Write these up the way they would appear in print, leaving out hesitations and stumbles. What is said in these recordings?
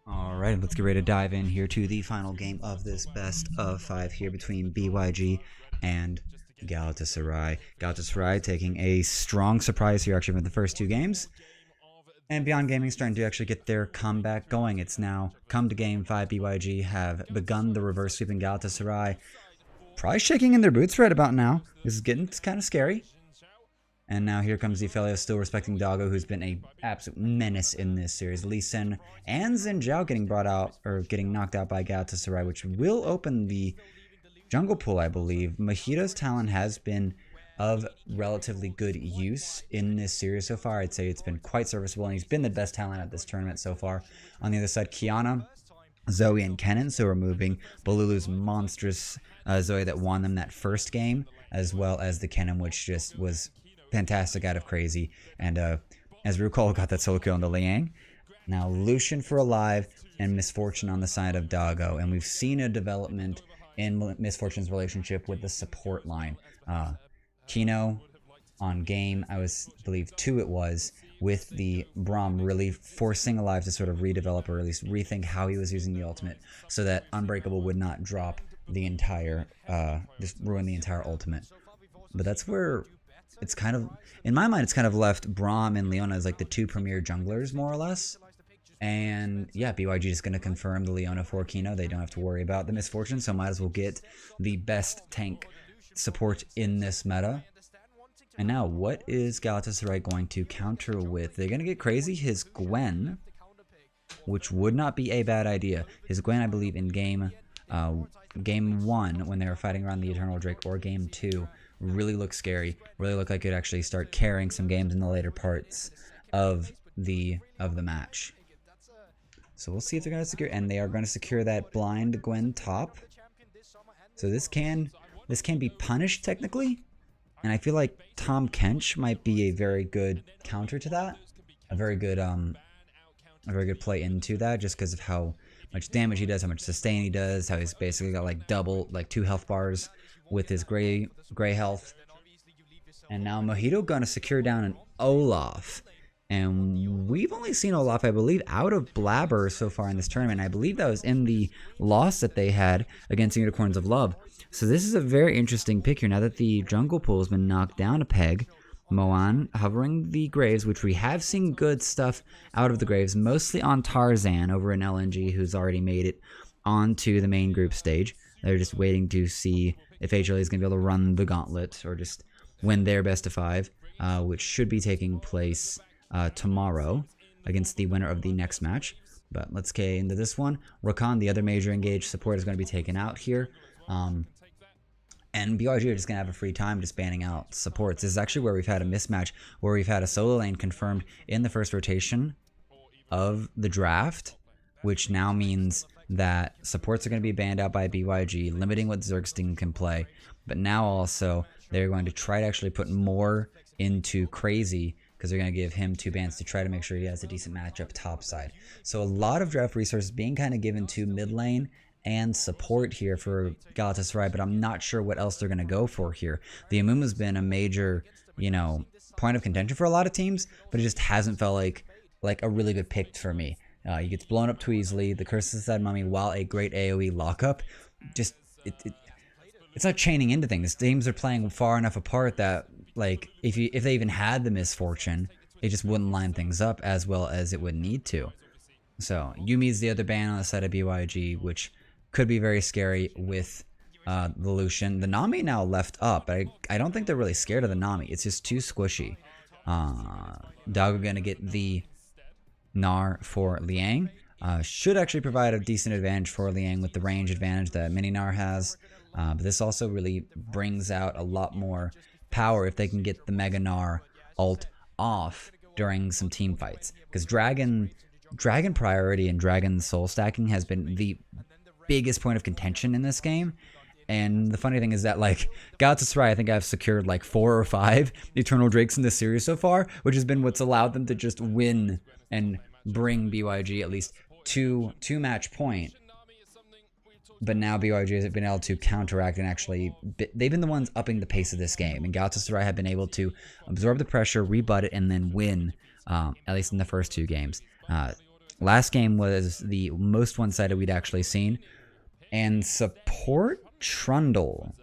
Alright, let's get ready to dive in here to the final game of this best of 5 here between BYG and Galatasaray. Galatasaray taking a strong surprise here actually from the first two games. And Beyond Gaming starting to actually get their comeback going. It's now come to game 5. BYG have begun the reverse sweep in Galatasaray. Probably shaking in their boots right about now. This is getting kind of scary. And now here comes Zfelia, still respecting Doggo, who's been an absolute menace in this series. Lee Sin and Xin Zhao getting brought out, or getting knocked out by Galatasaray, which will open the jungle pool, I believe. Mojido's talent has been of relatively good use in this series so far. I'd say it's been quite serviceable, and he's been the best talent at this tournament so far. On the other side, Kiana, Zoe, and Kennen, so removing Balulu's monstrous Zoe that won them that first game, as well as the Kennen, which just was fantastic out of crazy. And as we recall, got that solo kill on the Liang. Now Lucian for Alive and Misfortune on the side of Doggo. And we've seen a development in Misfortune's relationship with the support line. Kino on game, I believe 2 it was, with the Braum really forcing Alive to sort of redevelop, or at least rethink how he was using the ultimate, so that Unbreakable would not drop the entire, just ruin the entire ultimate. But that's where it's kind of, in my mind, it's kind of left Braum and Leona as like the two premier junglers, more or less. And yeah, BYG is going to confirm the Leona for Kino. They don't have to worry about the Misfortune, so might as well get the best tank support in this meta. And now, what is Galatasaray going to counter with? They're going to get crazy. His Gwen, which would not be a bad idea. His Gwen, I believe, in game 1, when they were fighting around the Eternal Drake, or game 2, really looked scary. Really looked like it would actually start carrying some games in the later parts of the match. So we'll see if they're going to secure, and they are going to secure that blind Gwen top. So this can be punished technically, and I feel like Tom Kench might be a very good counter to that. A very good play into that, just because of how much damage he does, how much sustain he does, how he's basically got like double, like 2 health bars with his gray health. And now Mojito gonna secure down an Olaf. And we've only seen Olaf, I believe, out of Blabber so far in this tournament. I believe that was in the loss that they had against Unicorns of Love. So this is a very interesting pick here. Now that the jungle pool has been knocked down a peg, Moan hovering the Graves, which we have seen good stuff out of the Graves, mostly on Tarzan over in LNG, who's already made it onto the main group stage. They're just waiting to see if HLA is going to be able to run the gauntlet, or just win their best of 5, which should be taking place tomorrow against the winner of the next match. But let's get into this one. Rakan, the other major engaged support, is going to be taken out here. And BYG are just going to have a free time just banning out supports. This is actually where we've had a mismatch, where we've had a solo lane confirmed in the first rotation of the draft, which now means that supports are going to be banned out by BYG, limiting what Zergstein can play. But now also, they're going to try to actually put more into Crazy, because they're going to give him 2 bans to try to make sure he has a decent matchup topside. So a lot of draft resources being kind of given to mid lane and support here for Galatasaray, but I'm not sure what else they're going to go for here. The Amumu's been a major, point of contention for a lot of teams, but it just hasn't felt like a really good pick for me. He gets blown up too easily. The Curse of the Sad Mummy, while a great AoE lockup, just it's not chaining into things. Teams are playing far enough apart that, like, if they even had the Misfortune, it just wouldn't line things up as well as it would need to. So Yumi's the other ban on the side of BYG, which could be very scary with the Lucian. The Nami now left up, but I don't think they're really scared of the Nami. It's just too squishy. Doggo gonna get the Gnar for Liang. Should actually provide a decent advantage for Liang with the range advantage that Mini Gnar has. But this also really brings out a lot more power if they can get the Mega Gnar ult off during some team fights. Because Dragon priority and Dragon soul stacking has been the biggest point of contention in this game. And the funny thing is that, like, Galatasaray, I think I've secured like 4 or 5 Eternal Drakes in this series so far, which has been what's allowed them to just win and bring BYG at least to match point. But now BYG has been able to counteract and actually, they've been the ones upping the pace of this game. And Galatasaray have been able to absorb the pressure, rebut it, and then win, at least in the first 2 games. Last game was the most one-sided we'd actually seen. And support Trundle.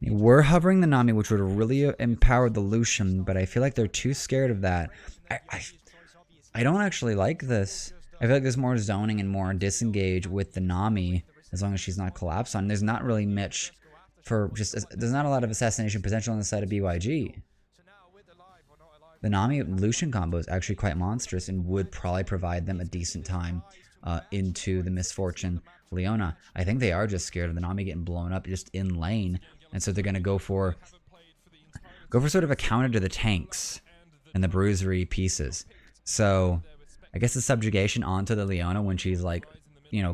We're hovering the Nami, which would have really empowered the Lucian, but I feel like they're too scared of that. I don't actually like this. I feel like there's more zoning and more disengage with the Nami, as long as she's not collapsed on. There's not really much for there's not a lot of assassination potential on the side of BYG. The Nami Lucian combo is actually quite monstrous and would probably provide them a decent time into the Misfortune Leona. I think they are just scared of the Nami getting blown up just in lane, and so they're going to go for sort of a counter to the tanks and the bruisery pieces. So I guess the subjugation onto the Leona when she's like,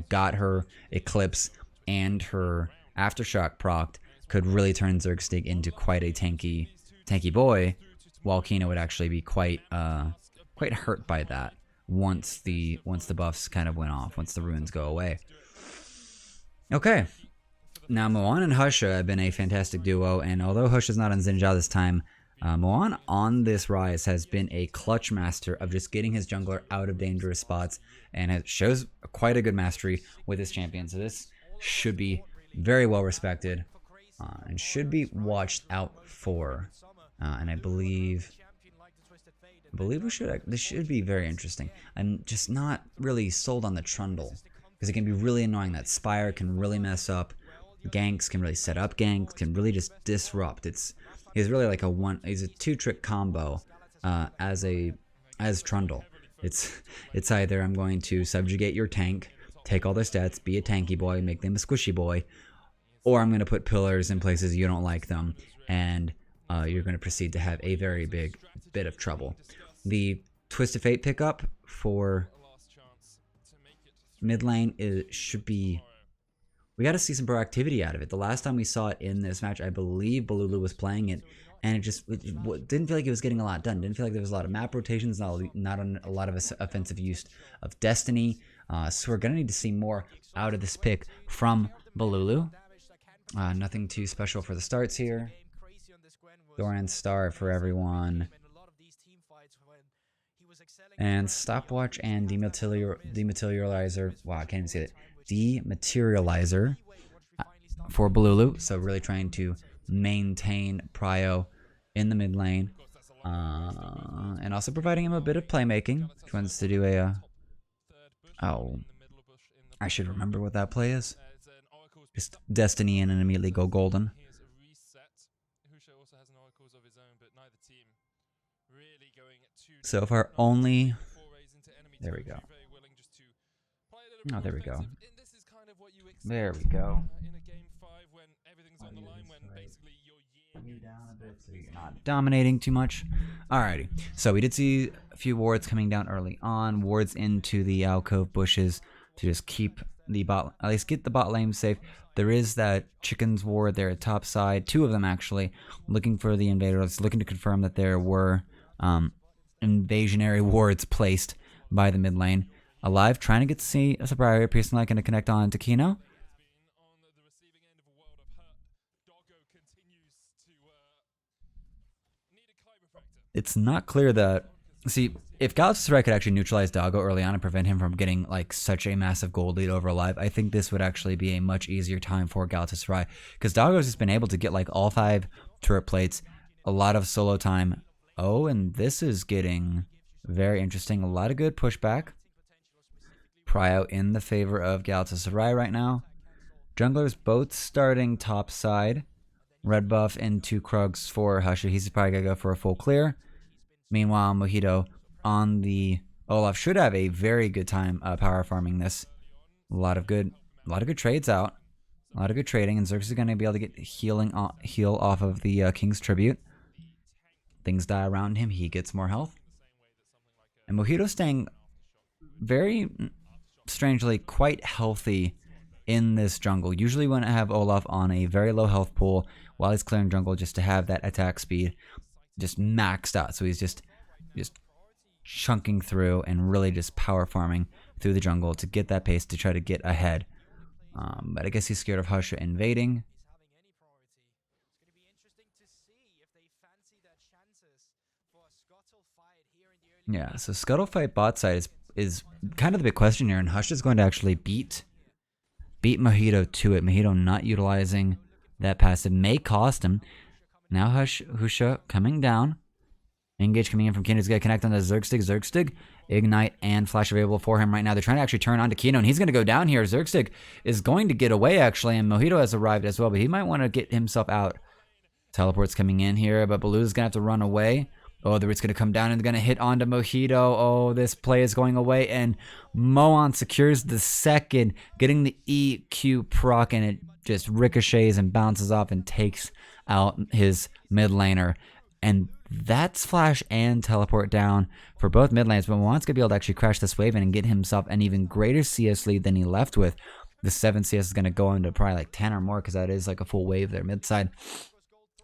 got her Eclipse and her Aftershock procced could really turn Zergstig into quite a tanky boy, while Kino would actually be quite hurt by that once the buffs kind of went off, once the runes go away. Okay. Now, Moan and Husha have been a fantastic duo, and although Husha's not on Zinja this time, Moan on this rise has been a clutch master of just getting his jungler out of dangerous spots, and it shows quite a good mastery with his champion. So this should be very well respected and should be watched out for. And I believe this should be very interesting. I'm just not really sold on the Trundle, because it can be really annoying. That Spire can really mess up. Ganks can really set up ganks, can really just disrupt. He's really like he's a two-trick combo as Trundle. It's either I'm going to subjugate your tank, take all their stats, be a tanky boy, make them a squishy boy, or I'm going to put pillars in places you don't like them, and you're going to proceed to have a very big bit of trouble. The Twisted Fate pickup for mid lane should be... We got to see some proactivity out of it. The last time we saw it in this match, I believe Balulu was playing it, and it didn't feel like it was getting a lot done. Didn't feel like there was a lot of map rotations, not a lot of offensive use of Destiny. So we're going to need to see more out of this pick from Balulu. Nothing too special for the starts here. Doran Star for everyone. And Stopwatch and Dematerializer. Wow, I can't even say it. Dematerializer for Balulu. So really trying to maintain Prio in the mid lane. And also providing him a bit of playmaking. If he wants to do oh, I should remember what that play is. Just Destiny in and immediately go golden. So far only... There we go. Oh, there we go. There we go. Down a bit so you're not dominating too much. Alrighty. So we did see a few wards coming down early on. Wards into the alcove bushes to just keep the bot, at least get the bot lane safe. There is that chickens ward there at top side. Two of them actually looking for the invaders, looking to confirm that there were invasionary wards placed by the mid lane. Alive, trying to get to see a Sabrina, Pearson like going to connect on to Kino. It's not clear that... See, if Galatasaray could actually neutralize Doggo early on and prevent him from getting like such a massive gold lead over Alive, I think this would actually be a much easier time for Galatasaray, because Doggo's just been able to get like all 5 turret plates, a lot of solo time. Oh, and this is getting very interesting. A lot of good pushback. Prio in the favor of Galatasaray right now. Junglers both starting top side. Red buff into Krugs for Husha. He's probably going to go for a full clear. Meanwhile, Mojito on the Olaf should have a very good time power farming this. A lot of good trades out. A lot of good trading, and Xerxes is going to be able to get heal off of the King's Tribute. Things die around him, he gets more health. And Mojito staying very strangely quite healthy in this jungle. Usually when I have Olaf on a very low health pool while he's clearing jungle, just to have that attack speed just maxed out. So he's just chunking through and really just power farming through the jungle to get that pace to try to get ahead. But I guess he's scared of Husha invading. Yeah, so Scuttle fight bot side is is kind of the big question here, and Hush is going to actually beat Mojito to it. Mojito not utilizing that passive may cost him. Now Husha coming down. Engage coming in from Kino. He's going to connect on the Zergstig. Zergstig, Ignite, and Flash available for him right now. They're trying to actually turn on to Kino, and he's going to go down here. Zergstig is going to get away, actually, and Mojito has arrived as well, but he might want to get himself out. Teleport's coming in here, but Baloo's going to have to run away. Oh, the Rit's going to come down and going to hit onto Mojito. Oh, this play is going away, and Moan secures the second, getting the EQ proc, and it just ricochets and bounces off and takes out his mid laner. And that's Flash and Teleport down for both mid lanes, but Moan's going to be able to actually crash this wave in and get himself an even greater CS lead than he left with. The 7 CS is going to go into probably like 10 or more, because that is like a full wave there mid side.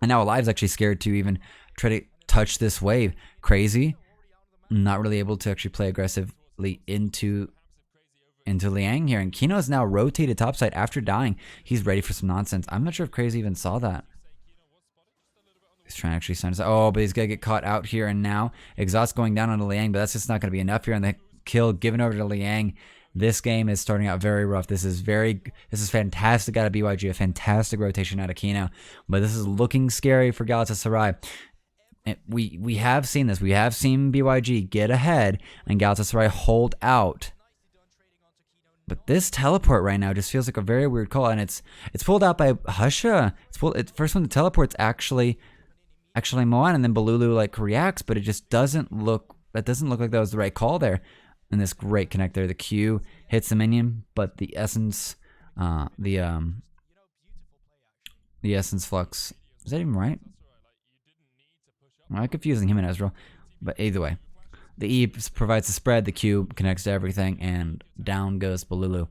And now Alive's actually scared to even try to touch this wave. Crazy. Not really able to actually play aggressively into Liang here. And Kino is now rotated topside after dying. He's ready for some nonsense. I'm not sure if Crazy even saw that. He's trying to actually sign us. Oh, but he's going to get caught out here. And now Exhaust going down onto Liang, but that's just not going to be enough here. And the kill given over to Liang. This game is starting out very rough. This is fantastic out of BYG, a fantastic rotation out of Kino, but this is looking scary for Galatasaray. And we have seen this. We have seen BYG get ahead and Galatasaray hold out. But this teleport right now just feels like a very weird call, and it's pulled out by Husha. First one to teleport's actually Moan, and then Balulu like reacts, but it just doesn't look like that was the right call there. And this great connect there. The Q hits the minion, but the essence, the essence flux. Is that even right? I'm confusing him and Ezreal. But either way, the E provides the spread, the Q connects to everything, and down goes Balulu.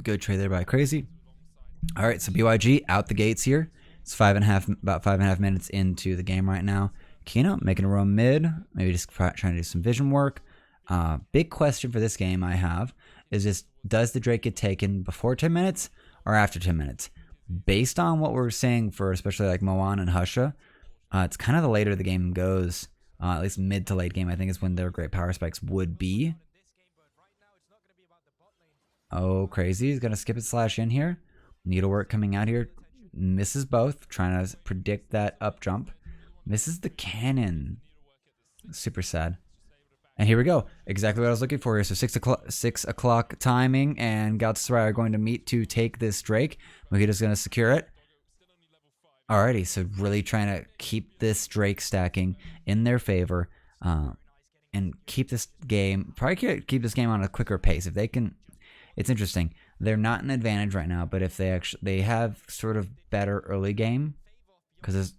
Good trade there by Crazy. All right, so BYG out the gates here. It's about 5.5 minutes into the game right now. Kino making a roam mid, maybe just trying to do some vision work. Big question for this game I have is just, does the Drake get taken before 10 minutes or after 10 minutes? Based on what we're saying for especially like Moan and Husha, it's kind of the later the game goes, at least mid to late game, I think is when their great power spikes would be. Oh, Crazy. He's going to skip it slash in here. Needlework coming out here. Misses both. Trying to predict that up jump. Misses the cannon. Super sad. And here we go. Exactly what I was looking for here. So 6 o'clock timing. And Galatasaray are going to meet to take this Drake. Mojito's going to secure it. Alrighty. So really trying to keep this Drake stacking in their favor. And keep this game. Probably keep this game on a quicker pace. If they can... It's interesting. They're not an advantage right now, but if they have sort of better early game, because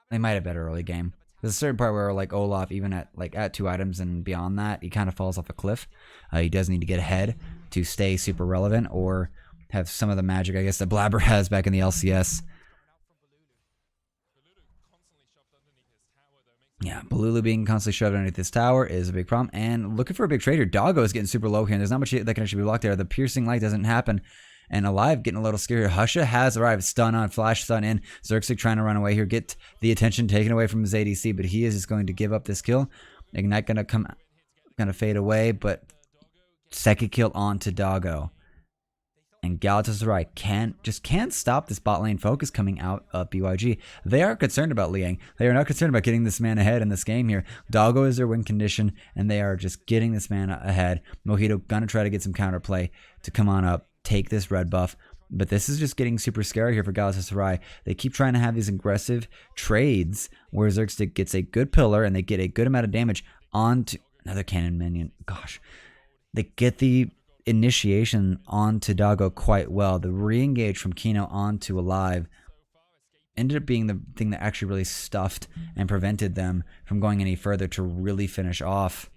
they might have better early game. There's a certain part where like Olaf, even at 2 items and beyond that, he kind of falls off a cliff. He does need to get ahead to stay super relevant or have some of the magic I guess that Blabber has back in the LCS. Yeah, Balulu being constantly shoved underneath this tower is a big problem. And looking for a big trade here. Doggo is getting super low here, and there's not much that can actually be blocked there. The piercing light doesn't happen. And Alive getting a little scary. Husha has arrived. Stun on, flash stun in. Xerxes trying to run away here. Get the attention taken away from his ADC, but he is just going to give up this kill. Ignite gonna fade away, but second kill onto Doggo. And Galatasaray can't stop this bot lane focus coming out of BYG. They are concerned about Liang. They are not concerned about getting this man ahead in this game here. Doggo is their win condition, and they are just getting this man ahead. Mojito gonna try to get some counterplay to come on up, take this red buff. But this is just getting super scary here for Galatasaray. They keep trying to have these aggressive trades where Xerxes gets a good pillar and they get a good amount of damage onto another cannon minion. Gosh. They get the initiation onto Doggo quite well. The re-engage from Kino onto Alive ended up being the thing that actually really stuffed and prevented them from going any further to really finish off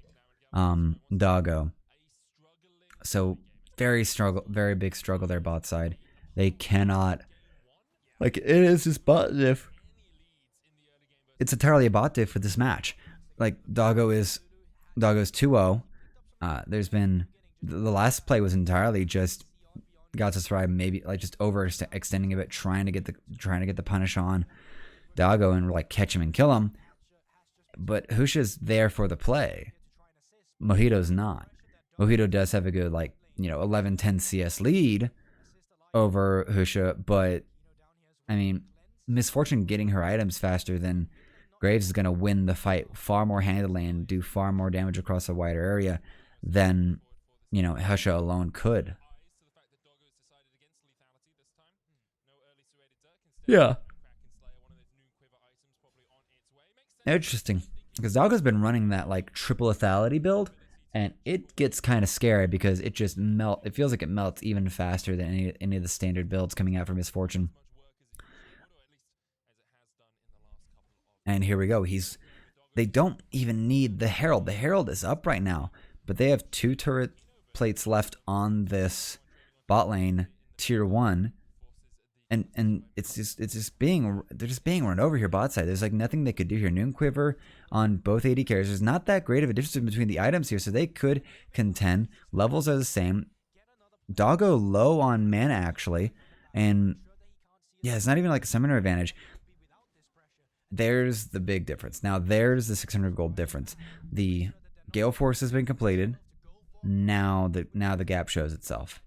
Doggo. So very big struggle there bot side. They cannot, like, it is just bot diff. It's entirely a bot diff for this match. Like Doggo's 2-0. There's been the last play was entirely just Galatasaray maybe like just overextending a bit, trying to get the punish on Dago and like catch him and kill him. But Husha's there for the play. Mojito's not. Mojito does have a good 11-10 CS lead over Husha, but I mean, Misfortune getting her items faster than Graves is going to win the fight far more handily and do far more damage across a wider area than Husha alone could. Yeah. Interesting. Because Dago's been running that triple lethality build, and it gets kind of scary because it just it feels like it melts even faster than any of the standard builds coming out from Misfortune. And here we go. They don't even need the Herald. The Herald is up right now, but they have 2 turret plates left on this bot lane tier 1. And they're just being run over here bot side. There's nothing they could do here. Noon Quiver on both AD carries. There's not that great of a difference between the items here, so they could contend. Levels are the same. Doggo low on mana actually, and yeah, it's not even a summoner advantage. There's the big difference. Now there's the 600 gold difference. The Gale Force has been completed. Now the gap shows itself.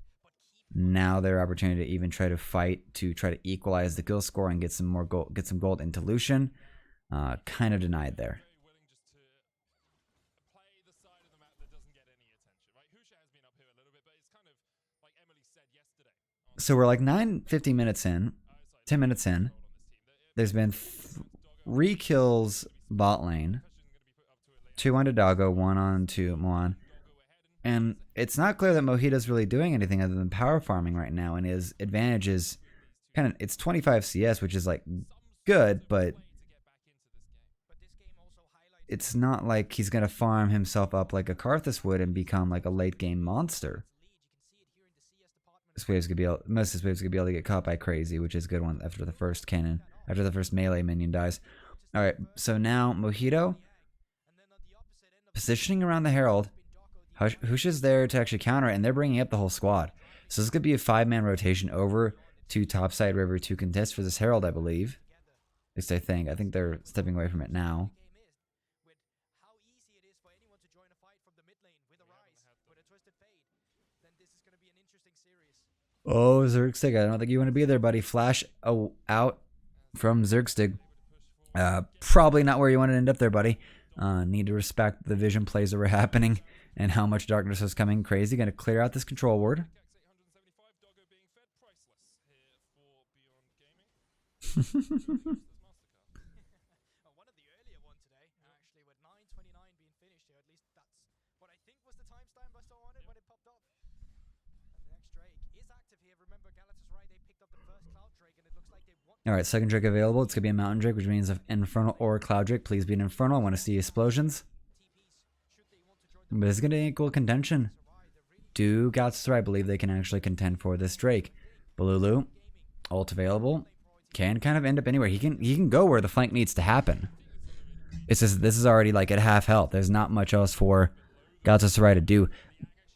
Now their opportunity to even try to fight to try to equalize the kill score and get some more gold, get some gold into Lucian, kind of denied there. So we're 50 minutes in, 10 minutes in. There's been 3 kills bot lane, 2 on Doggo, 1 on to Moan. And it's not clear that Mojito's really doing anything other than power farming right now, and his advantage is it's 25 CS, which is good, but it's not like he's gonna farm himself up like a Karthus would and become a late game monster. Most of his waves could be able to get caught by Crazy, which is a good one after the first melee minion dies. Alright, so now Mojito positioning around the Herald. Husha's there to actually counter it, and they're bringing up the whole squad. So this could be a 5-man rotation over to topside river to contest for this Herald, I believe. At least I think. I think they're stepping away from it now. Oh, Zergstig, I don't think you want to be there, buddy. Flash out from Zergstig. Probably not where you want to end up there, buddy. Need to respect the vision plays that were happening and how much darkness was coming. Crazy. Going to clear out this control ward. Alright, second Drake available. It's going to be a Mountain Drake, which means an Infernal or a Cloud Drake. Please be an Infernal. I want to see explosions. But it's going to equal contention. Do Galatasaray believe they can actually contend for this Drake? Balulu, ult available. Can kind of end up anywhere. He can go where the flank needs to happen. It's just this is already at half health. There's not much else for Galatasaray to do.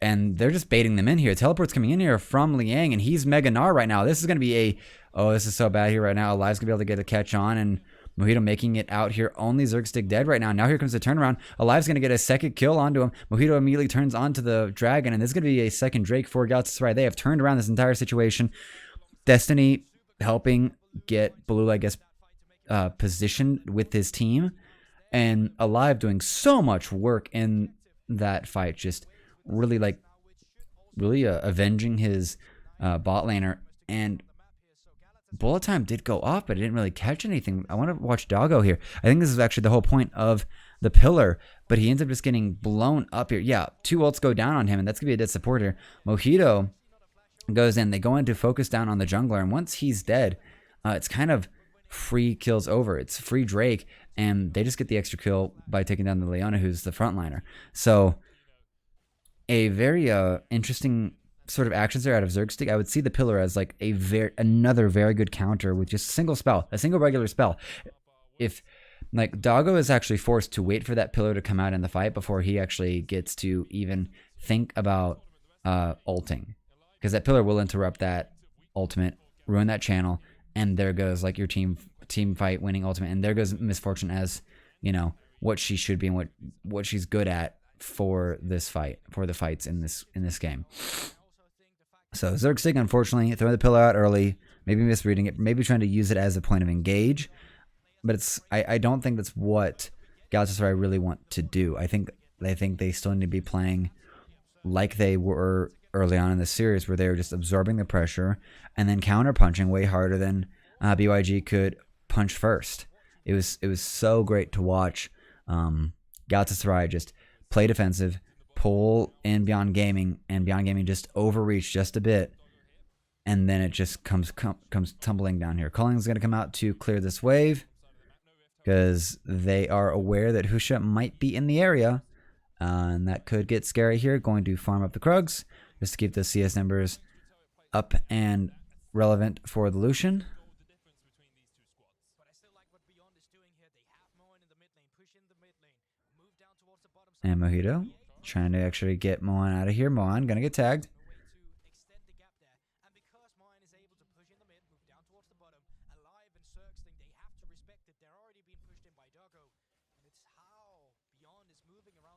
And they're just baiting them in here. Teleport's coming in here from Liang, and he's Mega Gnar right now. This is going to be a... Oh, this is so bad here right now. Alive's going to be able to get a catch on, and Mojito making it out here. Only Zergstig dead right now. Now here comes the turnaround. Alive's going to get a second kill onto him. Mojito immediately turns onto the dragon, and this is going to be a second Drake for Galatasaray. They have turned around this entire situation. Destiny helping get Blue, I guess, positioned with his team, and Alive doing so much work in that fight. Just really avenging his bot laner, and bullet time did go off, but it didn't really catch anything. I want to watch Doggo here. I think this is actually the whole point of the pillar, but he ends up just getting blown up here. Yeah, 2 ults go down on him, and that's going to be a dead support here. Mojito goes in. They go in to focus down on the jungler, and once he's dead, it's kind of free kills over. It's free Drake, and they just get the extra kill by taking down the Leona, who's the frontliner. So a very interesting sort of actions there out of Zergstig. I would see the pillar as another very good counter with just a single spell, a single regular spell. If Doggo is actually forced to wait for that pillar to come out in the fight before he actually gets to even think about ulting. because that pillar will interrupt that ultimate, ruin that channel, and there goes like your team fight winning ultimate, and there goes Misfortune as, you know, what she should be and what she's good at for this fight, for the fights in this game. So Zergstig, unfortunately, throwing the pillar out early, maybe misreading it, maybe trying to use it as a point of engage, but I don't think that's what Galatasaray really want to do. I think they still need to be playing like they were early on in the series, where they were just absorbing the pressure and then counter punching way harder than BYG could punch first. It was so great to watch Galatasaray just play defensive, pull in Beyond Gaming, and Beyond Gaming just overreach just a bit, and then it just comes tumbling down here. Culling's going to come out to clear this wave because they are aware that Husha might be in the area, and that could get scary here. Going to farm up the Krugs just to keep the CS numbers up and relevant for the Lucian. And Mojito trying to actually get Moan out of here. Moan gonna get tagged.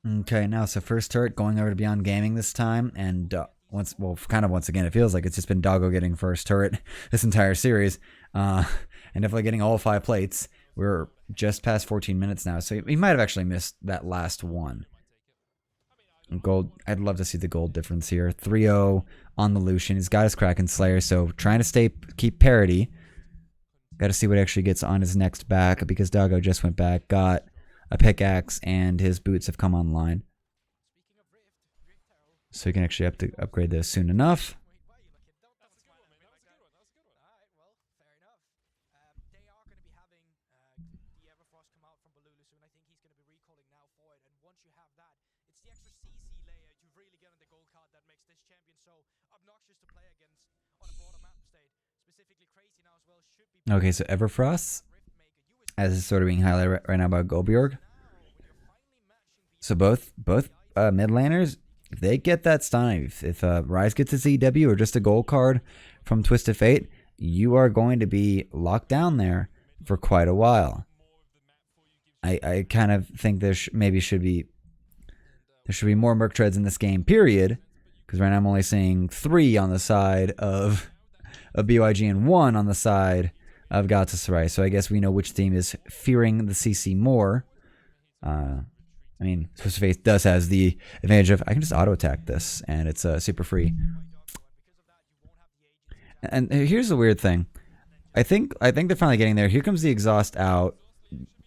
Okay, now so first turret going over to Beyond Gaming this time, and once again, it feels like it's just been Doggo getting first turret this entire series, and definitely getting all 5 plates. We're just past 14 minutes now, so he might have actually missed that last one. Gold, I'd love to see the gold difference here. 3-0 on the Lucian. He's got his Kraken Slayer, so trying to keep parity. Got to see what actually gets on his next back, because Doggo just went back, got a pickaxe, and his boots have come online. So you can actually have to upgrade those soon enough. Okay, so Everfrost, as is sort of being highlighted right now by Golbjorg. So both mid laners, if they get that stun, if Rise gets a CW or just a gold card from Twisted Fate, you are going to be locked down there for quite a while. I kind of think there should be more Merc Treads in this game, period. Because right now I'm only seeing 3 on the side of BYG and 1 on the side of Galatasaray. So I guess we know which team is fearing the CC more. I mean, Twisted Fate does has the advantage of, I can just auto attack this and it's super free. And here's the weird thing. I think they're finally getting there. Here comes the exhaust out.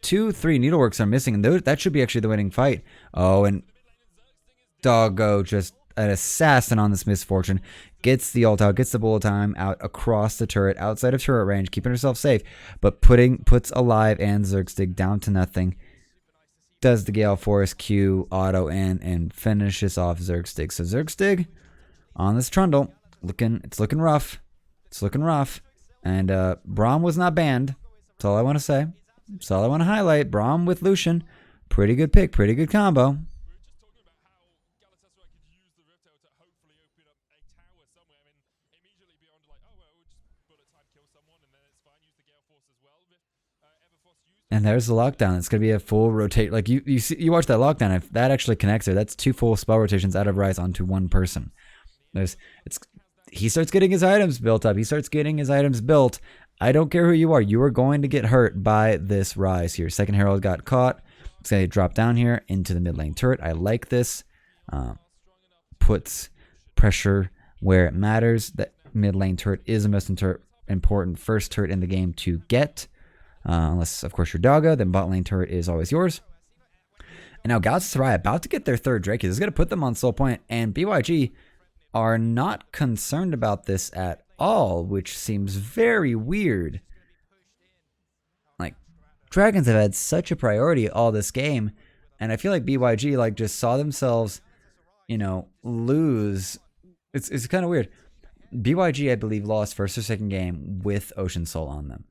2, 3 needleworks are missing, and that should be actually the winning fight. Oh, and Doggo, just an assassin on this Misfortune, gets the ult out, gets the bullet time out across the turret, outside of turret range, keeping herself safe, but puts Alive and Zergstig down to nothing. Does the Gale Force Q auto in and finishes off Zergstig. So Zergstig on this Trundle, it's looking rough. It's looking rough. And Braum was not banned. That's all I want to say. That's all I want to highlight. Braum with Lucian. Pretty good pick. Pretty good combo. And there's the lockdown. It's going to be a full rotate. Like you watch that lockdown. If that actually connects there, that's 2 full spell rotations out of Rise onto 1 person. He starts getting his items built up. I don't care who you are. You are going to get hurt by this Rise here. Second Herald got caught. It's going to drop down here into the mid lane turret. I like this. Puts pressure where it matters. That mid lane turret is the most important first turret in the game to get. Unless, of course, you're Doggo, then bot lane turret is always yours. And now Galatasaray about to get their 3rd Drake. This is going to put them on soul point, and BYG are not concerned about this at all, which seems very weird. Like, Dragons have had such a priority all this game, and I feel like BYG just saw themselves, lose. It's kind of weird. BYG, I believe, lost first or second game with Ocean Soul on them.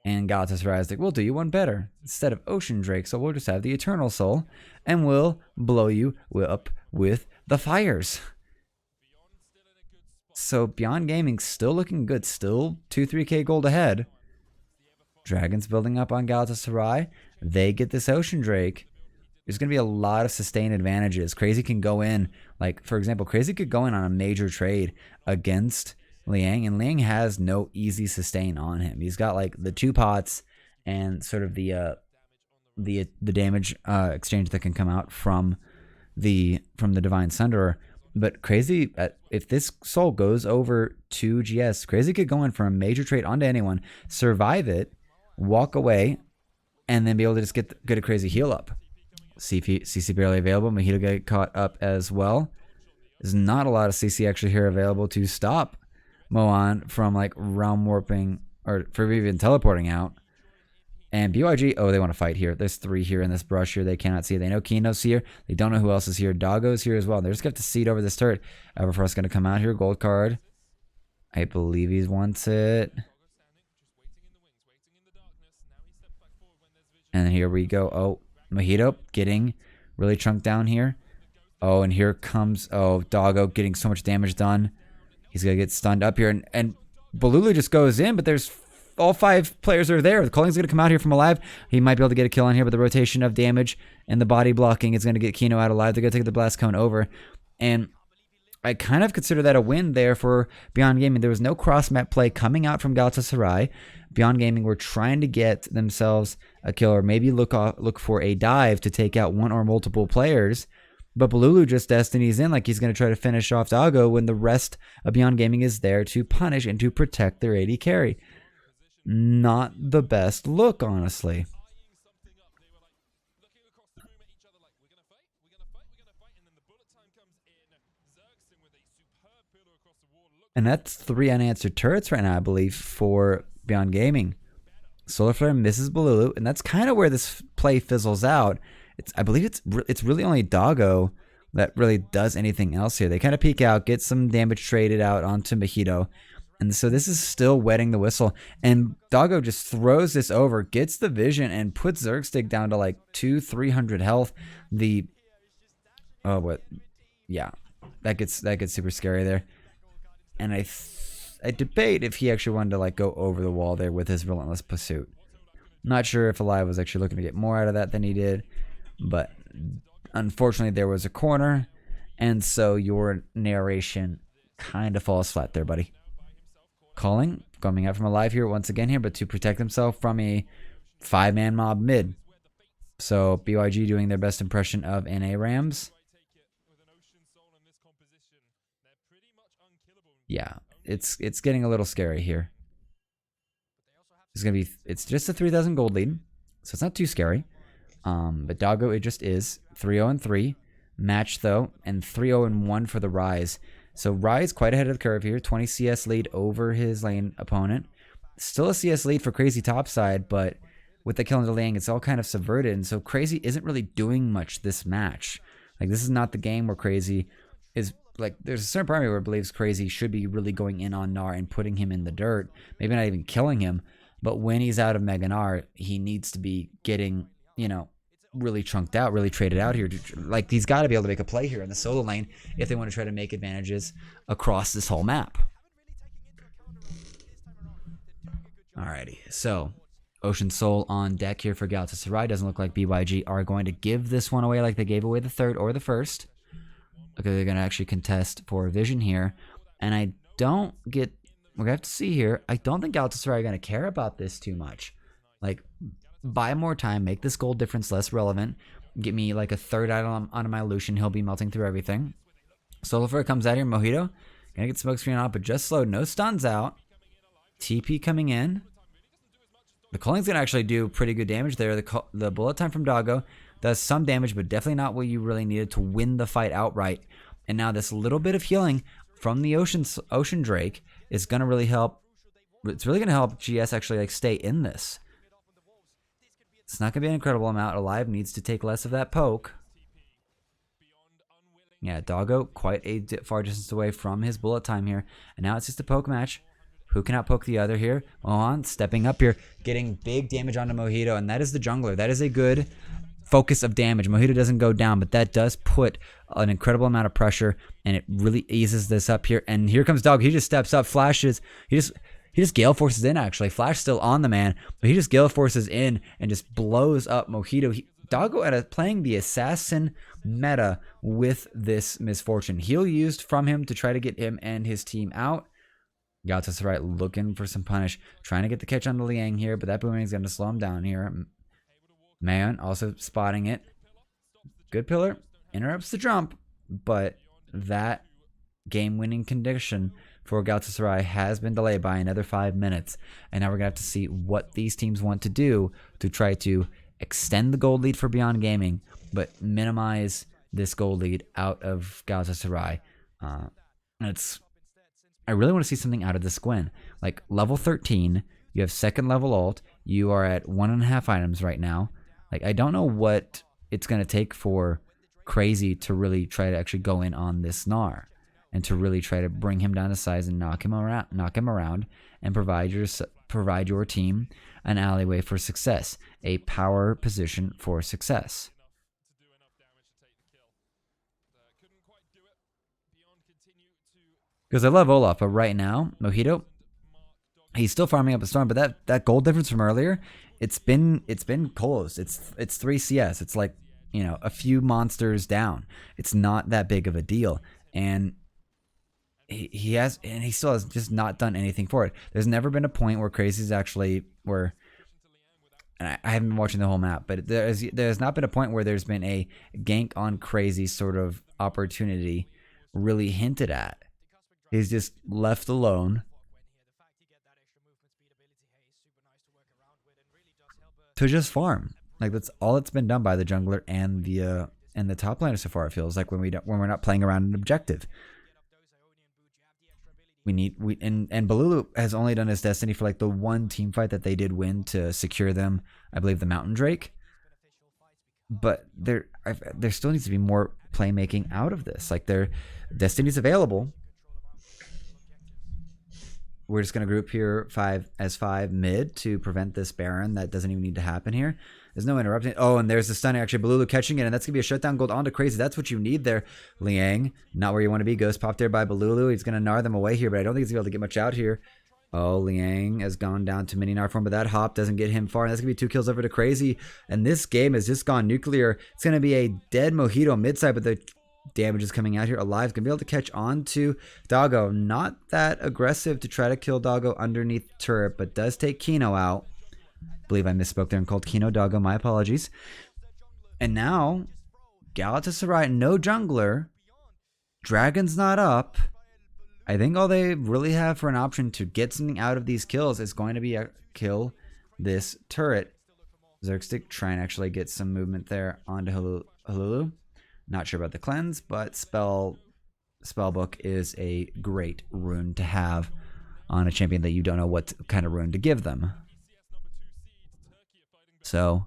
And Galatasaray is like, we'll do you one better. Instead of Ocean Drake, so we'll just have the Eternal Soul, and we'll blow you up with the fires. So Beyond Gaming still looking good. Still 2-3k gold ahead. Dragons building up on Galatasaray. They get this Ocean Drake. There's going to be a lot of sustained advantages. Crazy can go in, like, for example, Crazy could go in on a major trade against Liang, and Liang has no easy sustain on him. He's got, like, the 2 pots and sort of the damage exchange that can come out from the Divine Sunderer. But Crazy, if this soul goes over to GS, Crazy could go in for a major trade onto anyone, survive it, walk away, and then be able to just get a Crazy heal up. CC barely available. Mojito get caught up as well. There's not a lot of CC actually here available to stop Moan from like realm warping or for even teleporting out. And BYG, oh, they want to fight here. There's 3 here in this brush here. They cannot see it. They know Kino's here. They don't know who else is here. Doggo's here as well. They're just going to have to seed over this turret. Everfrost's going to come out here. Gold card. I believe he wants it. And then here we go. Oh, Mojito getting really chunked down here. Oh, and here comes, oh, Doggo getting so much damage done. He's going to get stunned up here. And Balulu just goes in, but there's all 5 players are there. The Colling's going to come out here from alive. He might be able to get a kill on here, but the rotation of damage and the body blocking is going to get Kino out alive. They're going to take the blast cone over. And I kind of consider that a win there for Beyond Gaming. There was no cross-map play coming out from Galatasaray. Beyond Gaming were trying to get themselves a kill or maybe look for a dive to take out 1 or multiple players. But Balulu just Destiny's in like he's going to try to finish off Doggo when the rest of Beyond Gaming is there to punish and to protect their AD carry. Not the best look, honestly. And that's 3 unanswered turrets right now, I believe, for Beyond Gaming. Solar Flare misses Balulu, and that's kind of where this play fizzles out. I believe it's really only Doggo that really does anything else here. They kind of peek out, get some damage traded out onto Mojito. And so this is still wetting the whistle. And Doggo just throws this over, gets the vision, and puts Zergstig down to like 200-300 health. Yeah, that gets super scary there. And I debate if he actually wanted to like go over the wall there with his relentless pursuit. Not sure if Alive was actually looking to get more out of that than he did, but unfortunately there was a corner, and so your narration kind of falls flat there, buddy. Calling, coming out from Alive here once again here, but to protect himself from a 5-man mob mid. So BYG doing their best impression of NA Rams. Yeah, it's getting a little scary here. It's just a 3,000 gold lead, so it's not too scary. But Doggo, it just is 3-0-3 match though, and 3-0-1 for the Rise. So Rise quite ahead of the curve here, 20 CS lead over his lane opponent. Still a CS lead for Crazy topside, but with the kill into Liang, it's all kind of subverted, and so Crazy isn't really doing much this match. Like, this is not the game where Crazy is like, there's a certain part of me where it believes Crazy should be really going in on Gnar and putting him in the dirt, maybe not even killing him, but when he's out of Mega Gnar, he needs to be getting, you know, really chunked out, really traded out here. Like, he's got to be able to make a play here in the solo lane if they want to try to make advantages across this whole map. Alrighty, so Ocean Soul on deck here for Galatasaray. Doesn't look like BYG are going to give this one away like they gave away the 3rd or the 1st. Okay, they're going to actually contest for Vision here. And I don't get... We're going to have to see here. I don't think Galatasaray are going to care about this too much. Like, buy more time, make this gold difference less relevant. Get me like a 3rd item onto my Lucian. He'll be melting through everything. Solarflare comes out here. Mojito. Going to get smokescreen out, but just slow. No stuns out. TP coming in. The Colling's going to actually do pretty good damage there. The bullet time from Doggo does some damage, but definitely not what you really needed to win the fight outright. And now this little bit of healing from the Ocean Drake is going to really help. It's really going to help GS actually like stay in this. It's not going to be an incredible amount. Alive needs to take less of that poke. Yeah, Doggo quite a far distance away from his bullet time here. And now it's just a poke match. Who can outpoke the other here? Mohan stepping up here, getting big damage onto Mojito, and that is the jungler. That is a good focus of damage. Mojito doesn't go down, but that does put an incredible amount of pressure, and it really eases this up here. And here comes Dog. He just steps up, flashes. He just gale forces in, actually. Flash still on the man, but he just gale forces in and just blows up Mojito. Doggo playing the assassin meta with this misfortune. Heal used from him to try to get him and his team out. Galatasaray looking for some punish, trying to get the catch on the Liang here, but that boomerang is going to slow him down here. Mayon also spotting it. Good pillar. Interrupts the jump, but that game-winning condition for Galatasaray has been delayed by another 5 minutes. And now we're going to have to see what these teams want to do to try to extend the gold lead for Beyond Gaming, but minimize this gold lead out of Galatasaray. I really want to see something out of this Gwen. Like level 13, you have second level ult. You are at 1.5 items right now. Like I don't know what it's going to take for Crazy to really try to actually go in on this Gnar and to really try to bring him down to size and knock him around and provide your team an alleyway for success, a power position for success. Because I love Olaf, but right now, Mojito, he's still farming up a storm, but that gold difference from earlier, it's been close. It's 3 CS. It's like, you know, a few monsters down. It's not that big of a deal. And he still has just not done anything for it. There's never been a point where Crazy's actually and I haven't been watching the whole map, but there's not been a point where there's been a gank on Crazy sort of opportunity really hinted at. He's just left alone to just farm. Like that's all that's been done by the jungler and the top laner so far. It feels like when we're not playing around an objective. And Balulu has only done his destiny for like the one team fight that they did win to secure them, I believe, the Mountain Drake. But there still needs to be more playmaking out of this. Like their destiny's available. We're just going to group here 5 mid to prevent this Baron. That doesn't even need to happen here. There's no interrupting. Oh, and there's the stun actually. Balulu catching it, and that's going to be a shutdown gold onto Crazy. That's what you need there, Liang. Not where you want to be. Ghost popped there by Balulu. He's going to gnar them away here, but I don't think he's going to be able to get much out here. Oh, Liang has gone down to mini gnar form, but that hop doesn't get him far. And that's going to be 2 kills over to Crazy. And this game has just gone nuclear. It's going to be a dead Mojito mid-side, but the damage is coming out here. Alive gonna be able to catch on to Doggo. Not that aggressive to try to kill Doggo underneath the turret, but does take Kino out. I believe I misspoke there and called Kino Doggo. My apologies. And now Galatasaray, no jungler. Dragon's not up. I think all they really have for an option to get something out of these kills is going to be kill this turret. Zergstick trying to actually get some movement there onto Halulu. Not sure about the cleanse, but Spellbook is a great rune to have on a champion that you don't know what kind of rune to give them. So,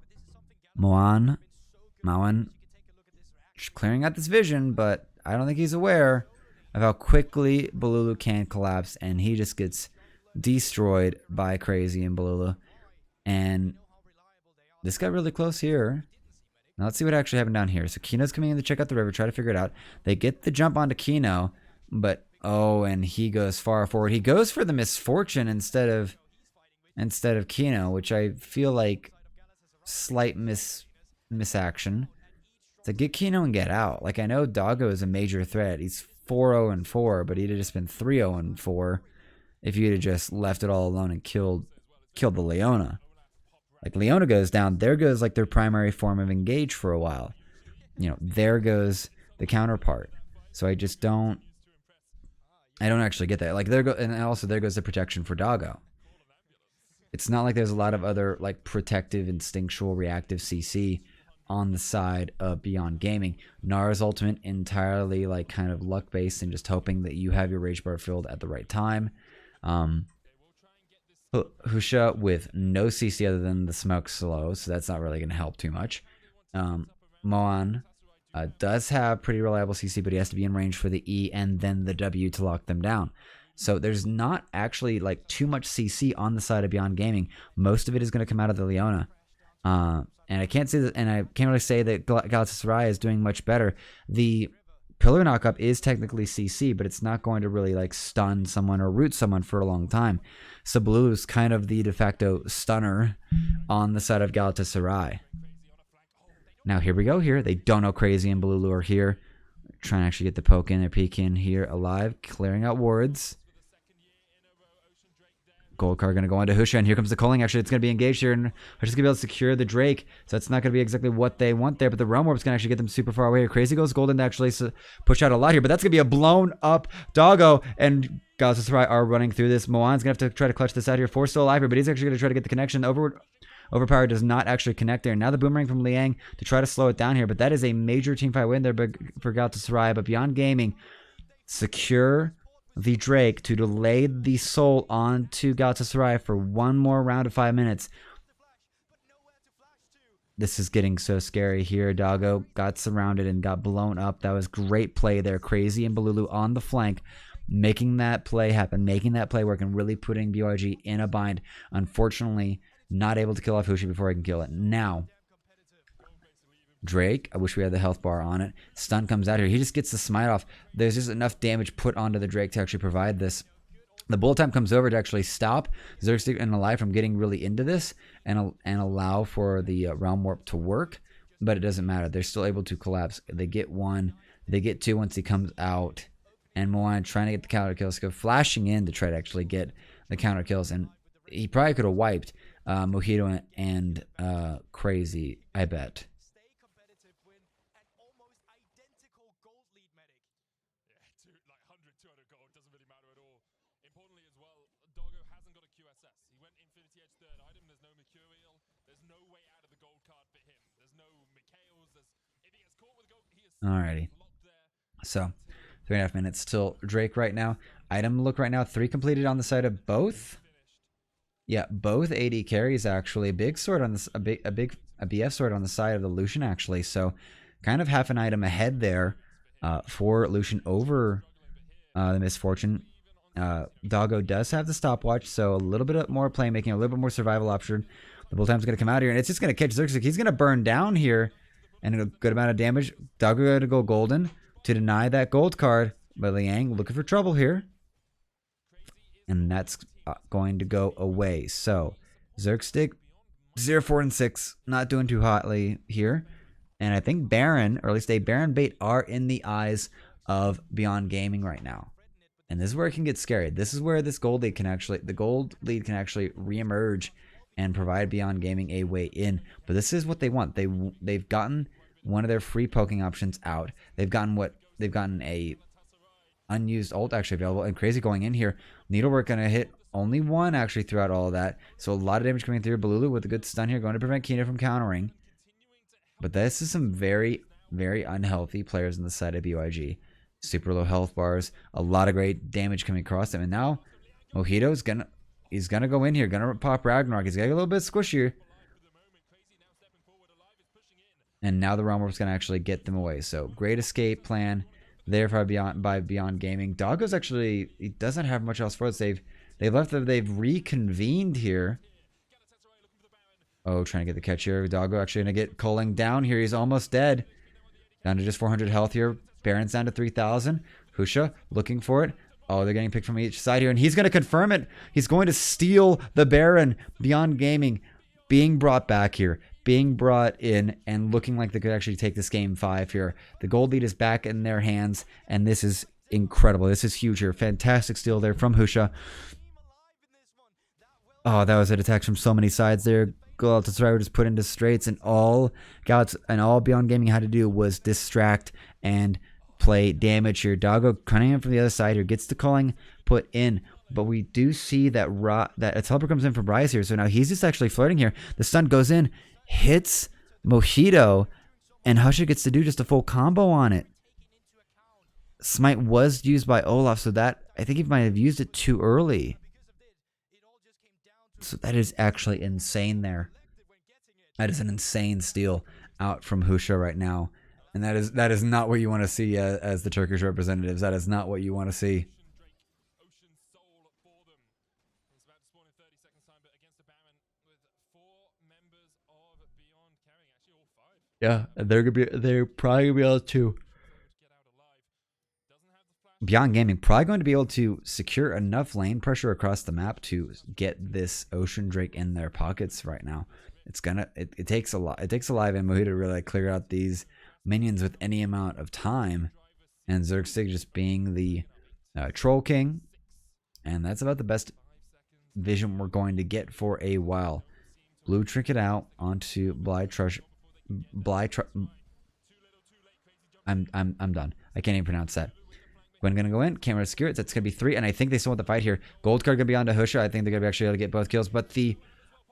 Mawan clearing out this vision, but I don't think he's aware of how quickly Balulu can collapse, and he just gets destroyed by Crazy and Balulu. And this got really close here. Now let's see what actually happened down here. So Kino's coming in to check out the river, try to figure it out. They get the jump onto Kino, but oh, and he goes far forward. He goes for the misfortune instead of Kino, which I feel like slight misaction. To get Kino and get out. Like I know Doggo is a major threat. He's 4-0-4, but he'd have just been 3-0-4 if you'd have just left it all alone and killed the Leona. Like Leona goes down, there goes like their primary form of engage for a while. You know, there goes the counterpart. So I don't actually get that. Like and also there goes the protection for Doggo. It's not like there's a lot of other like protective, instinctual, reactive CC on the side of Beyond Gaming. Gnar's ultimate entirely like kind of luck based and just hoping that you have your rage bar filled at the right time. Husha with no CC other than the smoke slow, so that's not really going to help too much. Moan does have pretty reliable CC, but he has to be in range for the E and then the W to lock them down. So there's not actually like too much CC on the side of Beyond Gaming. Most of it is going to come out of the Leona. And I can't say that, and I can't really say that Galatasaray is doing much better. The pillar knockup is technically CC, but it's not going to really like stun someone or root someone for a long time. So Blue is kind of the de facto stunner on the side of Galatasaray. Now here we go here. They don't know Crazy and Blue are here. Trying to actually get the poke in or peek in here alive. Clearing out wards. Gold card going to go into Husha, and here comes the culling. Actually, it's going to be engaged here, and Husha's going to be able to secure the Drake, so that's not going to be exactly what they want there, but the Realm Warp's going to actually get them super far away here. Crazy goes golden to actually push out a lot here, but that's going to be a blown up doggo, and Galatasaray are running through this. Moan's going to have to try to clutch this out here. Force still alive here, but he's actually going to try to get the connection. Overpower does not actually connect there. Now the boomerang from Liang to try to slow it down here, but that is a major teamfight win there for Galatasaray, but Beyond Gaming secure the Drake to delay the soul onto Galatasaray for one more round of 5 minutes. This is getting so scary here. Doggo got surrounded and got blown up. That was great play there. Crazy and Balulu on the flank, making that play happen, making that play work, and really putting BYG in a bind. Unfortunately, not able to kill off Hushi before I can kill it. Now, Drake, I wish we had the health bar on it. Stun comes out here. He just gets the smite off. There's just enough damage put onto the Drake to actually provide this. The bullet time comes over to actually stop Xerxes and Alive from getting really into this and allow for the Realm Warp to work. But it doesn't matter. They're still able to collapse. They get one. They get two once he comes out. And Moana trying to get the counter kills. Go flashing in to try to actually get the counter kills. And he probably could have wiped Mojito and Crazy, I bet. Alrighty. So, 3.5 minutes till Drake right now. Item look right now. 3 completed on the side of both. Yeah, both AD carries actually. A big sword on this, a BF sword on the side of the Lucian actually. So, kind of half an item ahead there for Lucian over the Misfortune. Doggo does have the stopwatch, so a little bit more playmaking, a little bit more survival option. The bull time's going to come out here, and it's just going to catch Xerxes. He's going to burn down here, and a good amount of damage. Doggo going to go golden to deny that gold card, but Liang looking for trouble here. And that's going to go away. So, Xerxes 0, 4, and 6, not doing too hotly here. And I think Baron, or at least a Baron bait, are in the eyes of Beyond Gaming right now. And this is where it can get scary. This is where this gold lead can actually, reemerge and provide Beyond Gaming a way in. But this is what they want. They've gotten one of their free poking options out. They've gotten a unused ult actually available, and Crazy going in here. Needlework gonna hit only one actually throughout all of that. So a lot of damage coming through. Balulu with a good stun here, going to prevent Kina from countering. But this is some very, very unhealthy players on the side of BYG. Super low health bars, a lot of great damage coming across them. And now Mojito's gonna go in here, gonna pop Ragnarok. He's gonna get a little bit squishier. And now the Realm Warp's gonna actually get them away. So great escape plan there by Beyond Gaming. Doggo's actually, he doesn't have much else for us. They've reconvened here. Oh, trying to get the catch here. Doggo actually gonna get culling down here. He's almost dead. Down to just 400 health here. Baron's down to 3,000. Husha looking for it. Oh, they're getting picked from each side here, and he's going to confirm it. He's going to steal the Baron. Beyond Gaming being brought back here, being brought in, and looking like they could actually take this game 5 here. The gold lead is back in their hands, and this is incredible. This is huge here. Fantastic steal there from Husha. Oh, that was an attack from so many sides there. Galatasaray just put into straights, and all Beyond Gaming had to do was distract and play damage here. Doggo Cunningham from the other side here gets the calling put in, but we do see that a teleport comes in from Bryce here, so now he's just actually flirting here. The stun goes in, hits Mojito, and Husha gets to do just a full combo on it. Smite was used by Olaf, so that I think he might have used it too early. So that is actually insane there. That is an insane steal out from Husha right now. And that is not what you want to see as the Turkish representatives. That is not what you want to see. Yeah, and they're probably gonna be able to Beyond Gaming probably going to be able to secure enough lane pressure across the map to get this Ocean Drake in their pockets right now. It takes a lot. It takes a lot of ammo to really clear out these minions with any amount of time. And Zergstig just being the Troll King, and that's about the best vision we're going to get for a while. Blue Trinket out onto Blytrush. I'm done. I can't even pronounce that. Gwen gonna go in. Camera secure. That's gonna be 3, and I think they still want the fight here. Gold card gonna be on to Husha. I think they're gonna be actually able to get both kills. But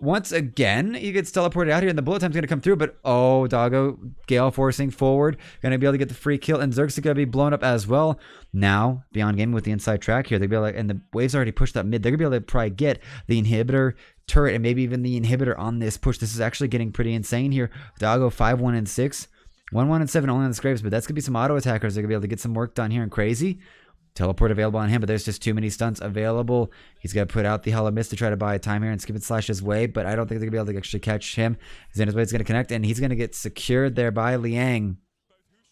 once again, he gets teleported out here, and the bullet time's gonna come through. But oh, Doggo, Gale forcing forward, gonna be able to get the free kill, and Zerg's gonna be blown up as well. Now, Beyond Gaming with the inside track here, they're gonna be able to, and the wave's already pushed up mid. They're gonna be able to probably get the inhibitor turret and maybe even the inhibitor on this push. This is actually getting pretty insane here. Doggo 5-1 and 6. 1-1 and 7 only on the scrapes, but that's going to be some auto attackers. They're going to be able to get some work done here. And Crazy, teleport available on him, but there's just too many stunts available. He's going to put out the Hollow Mist to try to buy time here and skip it slash his way, but I don't think they're going to be able to actually catch him. Xander's Blade's going to connect, and he's going to get secured there by Liang.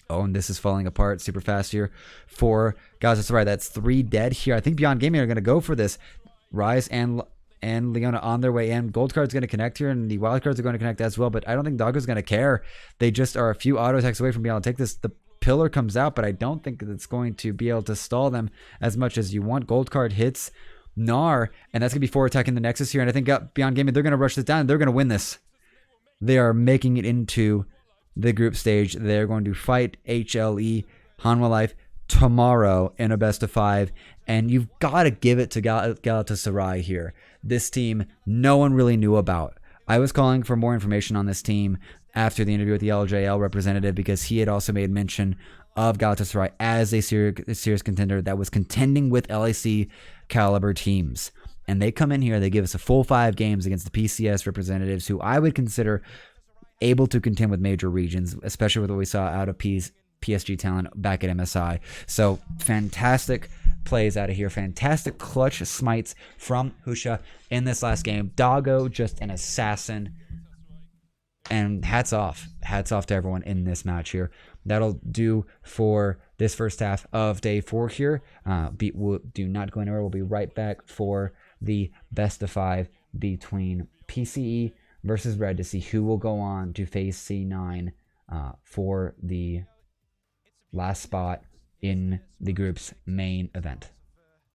Oh, and this is falling apart super fast here for Galatasaray. That's 3 dead here. I think Beyond Gaming are going to go for this. Rise and Leona on their way in. Gold card's going to connect here, and the wild cards are going to connect as well, but I don't think Doggo's going to care. They just are a few auto attacks away from being able to take this. The pillar comes out, but I don't think it's going to be able to stall them as much as you want. Gold card hits Gnar, and that's going to be 4 attacking the Nexus here, and I think Beyond Gaming, they're going to rush this down, and they're going to win this. They are making it into the group stage. They're going to fight HLE, Hanwha Life, tomorrow in a best of 5, and you've got to give it to Galatasaray here. This team no one really knew about. I was calling for more information on this team after the interview with the LJL representative, because he had also made mention of Galatasaray as a serious contender that was contending with LAC caliber teams. And they come in here, they give us a full 5 games against the PCS representatives, who I would consider able to contend with major regions, especially with what we saw out of PSG talent back at MSI. So fantastic plays out of here. Fantastic clutch smites from Husha in this last game. Doggo, just an assassin. And hats off to everyone in this match here. That'll do for this first half of day 4 here. Do not go anywhere. We'll be right back for the best of 5 between PCE versus Red to see who will go on to face C9 for the last spot in the group's main event.